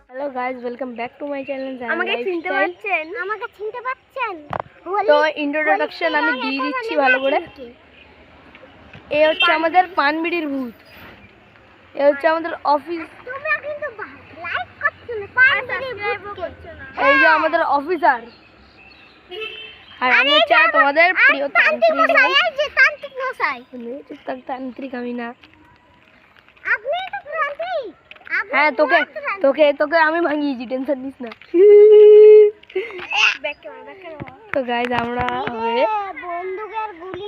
Hello guys, welcome back to my channel. আমাকে চিনতে পাচ্ছেন? তো ইন্ট্রোডাকশন আমি দিয়ে দিচ্ছি ভালো করে। এ হচ্ছে আমাদের পানবিড়ির ভূত, এ হচ্ছে আমাদের অফিস, তোমরা কিন্তু লাইক করছো না, সাবস্ক্রাইব করছো না। এই যে আমাদের অফিসার, আর আমি হচ্ছে তোমাদের প্রিয় তান্ত্রিক মশাই। এই যে তান্ত্রিক মশাই, চুপচাপ তান্ত্রিক আমি না। আপনি তো তান্ত্রিক। হ্যাঁ, তোকে আমি ভাঙিয়েছি, টেনশন নিস না। তো গাইজ আমরা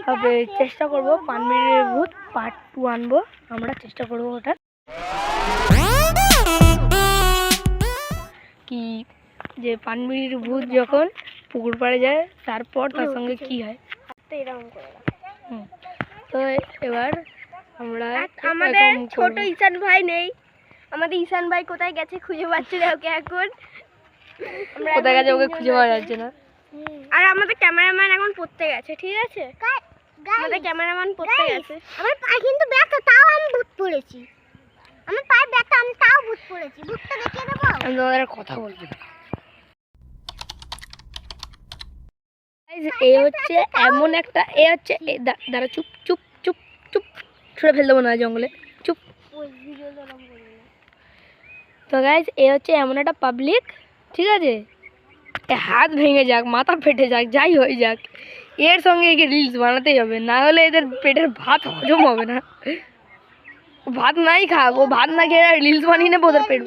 হবে চেষ্টা করবো পানবিড়ির ভূত পার্ট 2 আনবো, আমরা চেষ্টা করবো ওটা কি, যে পানবিড়ির ভূত যখন পুকুর পাড়ে যায় তারপর তার সঙ্গে কি হয়। তো এবার আমরা আমাদের ছোট ঈশান ভাই নেই, আমাদের ঈশান ভাই কোথায় গেছে খুঁজে পাচ্ছি না ওকে এখন। কোথায় গেছে ওকে খুঁজে পাওয়া যাচ্ছে না। আর আমাদের ক্যামেরাম্যান এখন পড়তে গেছে, ঠিক আছে? আমাদের ক্যামেরাম্যান পড়তে গেছে। আমার পায়ে কিন্তু ব্যথা, তাও আমি ভূত পড়েছি। আমার পায়ে ব্যথা, আমি তাও ভূত পড়েছি। ভূতটা দেখিয়ে দেবো? আমি তোমাদের কথা বলবো। এই হচ্ছে এমন একটা, এ হচ্ছে দাঁড়া, চুপ চুপ চুপ চুপ, ছুঁড়ে ফেল দেবো না জঙ্গলে, চুপ। তো গাইজ এ হচ্ছে এমন একটা পাবলিক, ঠিক আছে, হাত ভেঙে যাক, মাথা ফেটে যাক, যাই হয়ে যাক, এর সঙ্গে একে রিলস বানাতেই হবে, না হলে এদের পেটের ভাত হজম হবে না। ভাত নাই খাক, ও ভাত না খেয়ে রিলস বানিয়ে নেবো ওদের পেট।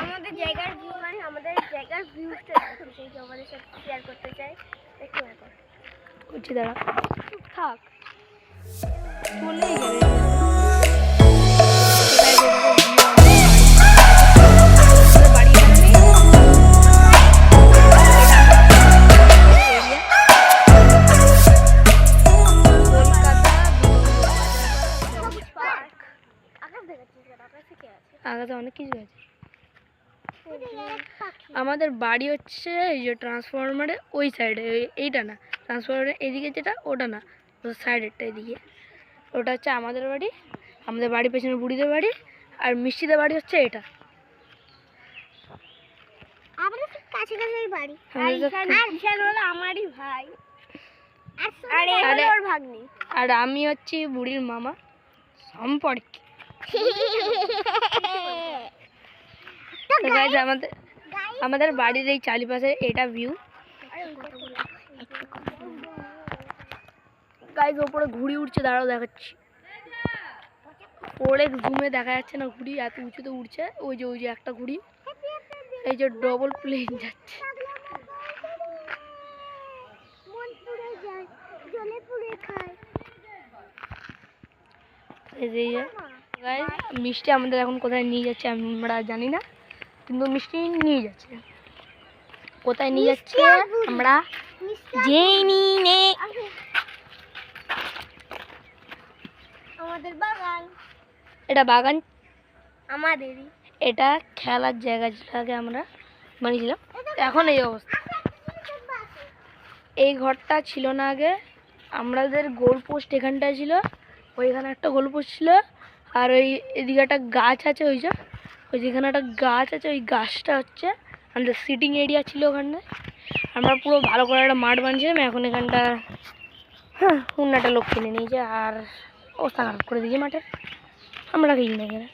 আমাদের জায়গার ভিউ, মানে আমাদের জায়গার ভিউটা সেই আমাদের সাথে শেয়ার করতে চাই। একটু দেখো করছি, দাঁড়া, থাক, চলেই গেলে। আগাতে অনেক কিছু আছে। আমাদের বাড়ি হচ্ছে এই যে ট্রান্সফরমারের ওই সাইডে, এইটা না, ট্রান্সফরমারের এদিকে যেটা, ওটা না, ওই সাইডেরটা এদিকে, ওটা হচ্ছে আমাদের বাড়ি। আমাদের বাড়ির পেছনে বুড়িদের বাড়ি, আর মিষ্টিদের বাড়ি হচ্ছে এটা। আমাদের খুব কাছে কাছে বাড়ি। আমারই ভাই, আর ওর ভাগ্নি, আর আমি হচ্ছি বুড়ির মামা সম্পর্কে। তো গাইজ আমাদের বাড়ির এই চারিপাশে এটা ভিউ। গাইজ ওপরে ঘুড়ি উঠছে, দাঁড়াও দেখাচ্ছি। ওরে জুমে দেখা যাচ্ছে না, ঘুড়ি এত উঁচুতে উঠছে। ওই যে একটা ঘুড়ি, এই যে ডবল প্লেন যাচ্ছে। মিষ্টি আমাদের এখন কোথায় নিয়ে যাচ্ছে আমরা জানি না, কিন্তু মিষ্টি নিয়ে যাচ্ছে। কোথায় নিয়ে যাচ্ছে আমরা জেনি নে। আমাদের বাগান, এটা বাগান আমাদেরই। এটা খেলার জায়গা যেটাকে আমরা বানিয়েছিলাম, এখন এই অবস্থা। এই ঘরটা ছিল না আগে, আমাদের গোল পোস্ট এখানটায় ছিল, ওইখানে একটা গোল পোস্ট ছিল, আর ওই এদিকে একটা গাছ আছে, ওই যেখানে একটা গাছ আছে, ওই গাছটা হচ্ছে আমাদের সিটিং এরিয়া ছিল। ওখানে আমরা পুরো ভালো করে একটা মাঠ বানিয়েছিলাম। এখন এখানটা অন্য একটা লোক কিনে নিয়েছে, আর অবস্থা খারাপ করে দিয়েছে মাঠে, আমরা কিনে না এখানে।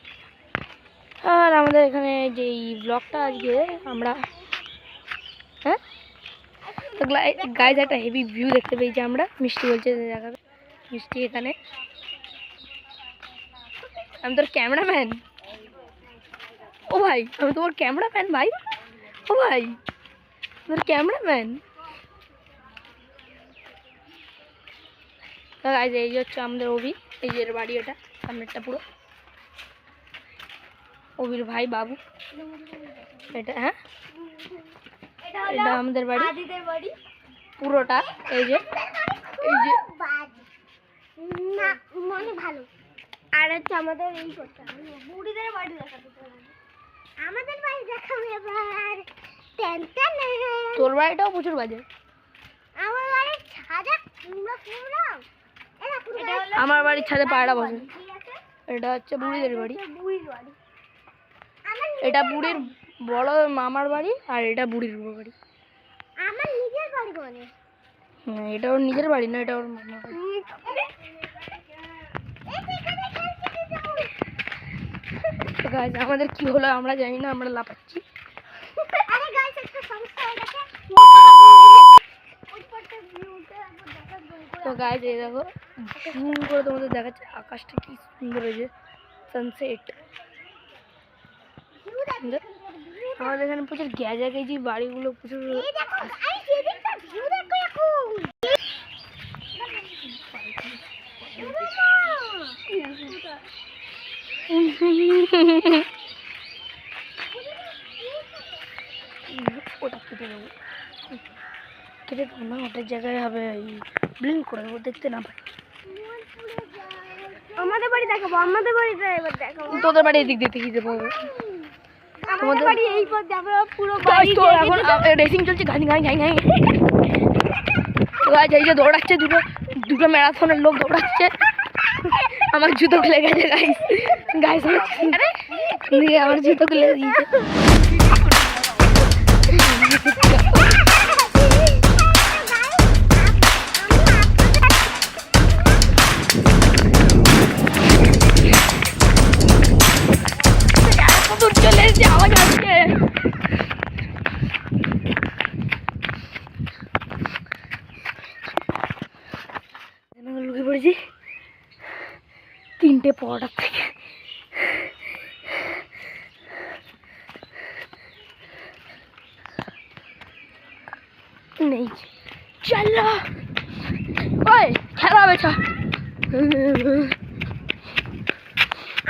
আর আমাদের এখানে যে এই ব্লগটা আজকে আমরা, হ্যাঁ তো গাইজ একটা হেভি ভিউ দেখতে পেয়েছি আমরা। মিষ্টি বলছে দেখাবে, মিষ্টি এখানে। আমি তোর ক্যামেরাম্যান, ও ভাই, আমি তোমার ক্যামেরাম্যান ভাই, ও ভাই তোর ক্যামেরাম্যান। গাইজ এই হচ্ছে আমাদের অভি, এই যে বাড়ি, এটা সামনেরটা পুরো অভির ভাই বাবু। এটা হ্যাঁ, এটা আমাদের বাড়ি পুরোটা। এই যে মনে ভালো। আর হচ্ছে আমাদের এই করতে বুড়িদের বাড়ি দেখাতে। আমাদের বাড়ি দেখাবো এবার। Ten ten. তোর বাড়িটাও প্রচুর বাজে। আমার বাড়ির ছাদে কুমড়ো কুমড়ো। এটা হলো আমার বাড়ির ছাদে পায়রা বসে। ঠিক আছে? এটা হচ্ছে বুড়িদের বাড়ি। বুড়ির বাড়ি। এটা বুড়ির বড় মামার বাড়ি আর এটা বুড়ির বাড়ি। আমার নিজের বাড়ি বলে। এটা ওর নিজের বাড়ি না, এটা ওর মামার বাড়ি। তো গাইস আমাদের কি হলো আমরা জানি না, আমরা লাফাচ্ছি। আরে গাইস একটা সমস্যা হয়ে গেছে। তো গাইস এই দেখো জুম করে তোমাদের দেখাচ্ছে আকাশটা কি সুন্দর হয়েছে, সানসেট। আমাদের এখানে প্রচুর গ্যাজা গেজি বাড়িগুলো প্রচুর। এই দেখো গাইস এদিকটা ভিউ দেখো এখন। ওটা কেটে দেবো, কেটে দেবো না, ওটার জায়গায় হবে ব্লিঙ্ক করে দেবো, দেখতে না পাই। আমাদের বাড়ি দেখাবো, আমাদের বাড়িটা এবার দেখাবো। তোদের বাড়ি এদিক দিয়ে কি দেবো? আমাদের বাড়ি এই পথ যাবে পুরো গাইস বাড়ি। তো এখন রেসিং চলছে, গান গাই গাই গাই। গাইস এই যে দৌড়াচ্ছে দুটো ম্যারাথনের লোক দৌড়াচ্ছে। আমার জুতো খুলে গেছে গাইস। গাইস আমার জুতো খুলে দিয়েছে। দূর চলে এসেছে, আওয়াজ আসছে। লুকিয়ে পড়েছি 3টে পরোটার থেকে। নেই চলো, ওই খেলা হবে চ।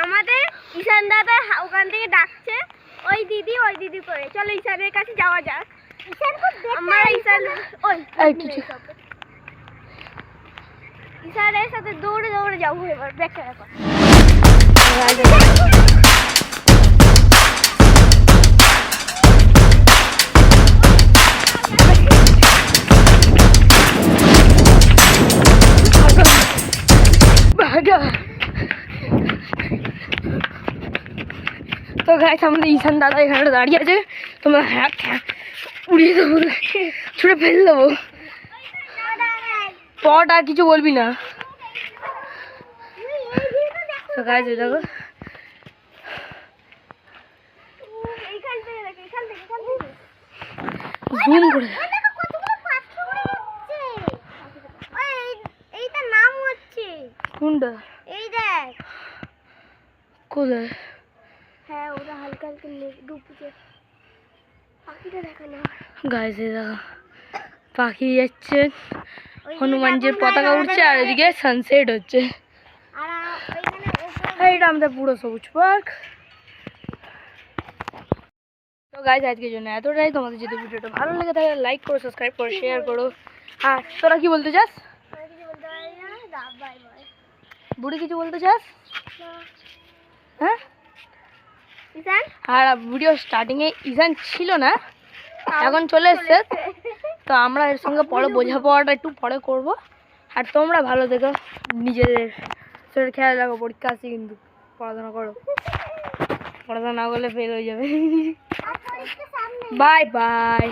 আমাদের ঈশান দাদা ওখান থেকে ডাকছে, ওই দিদি করে। চলো ঈশানের কাছে যাওয়া যাক। আমরা ঈশান এই কিছু ঈশানের সাথে দৌড়ে দৌড়ে যাবো এবার। ব্যাগটা রাখো। তো গাইস আমাদের ঈশান দাদা এখানে দাঁড়িয়ে আছে, তোমরা হ্যাঁ উড়িয়ে দেবো, ছুঁড়ে ফেলে দেবো। পট আর কিছু বলবি না। তো গাইস দেখো এইখান থেকে দেখো, এইখান থেকে জুম করে এইটা নাম হচ্ছে কোনটা, এই দেখ। কোথায়? হ্যাঁ ওরা হালকা হালকা ডুবছে। পাখিটা দেখা না গাইস দেখো পাখি যাচ্ছে, হনুমানজির পতাকা উঠছে আর এদিকে সানসেট হচ্ছে। আর ওইখানে এইটা আমাদের পুরো সবুজ পার্ক। তো গাইস আজকের জন্য এতটাই। তোমাদের যদি ভিডিওটা ভালো লেগে থাকে লাইক করো, সাবস্ক্রাইব করো, শেয়ার করো। আর তোরা কি বলতে চাস? কিছু বলতে পারি না। Bye bye. বুড়ি কিছু বলতে চাস? হ্যাঁ। ঈশান আর ভিডিও স্টার্টিংয়ে ঈশান ছিল না, এখন চলে এসছে। তো আমরা এর সঙ্গে পরে বোঝাপড়াটা একটু পরে করব। আর তোমরা ভালো দেখো, নিজেদের শরীর খেয়াল রাখো। পরীক্ষা আসছে কিন্তু, পড়াশোনা করো, পড়াশোনা না করলে ফেল হয়ে যাবে। Bye bye.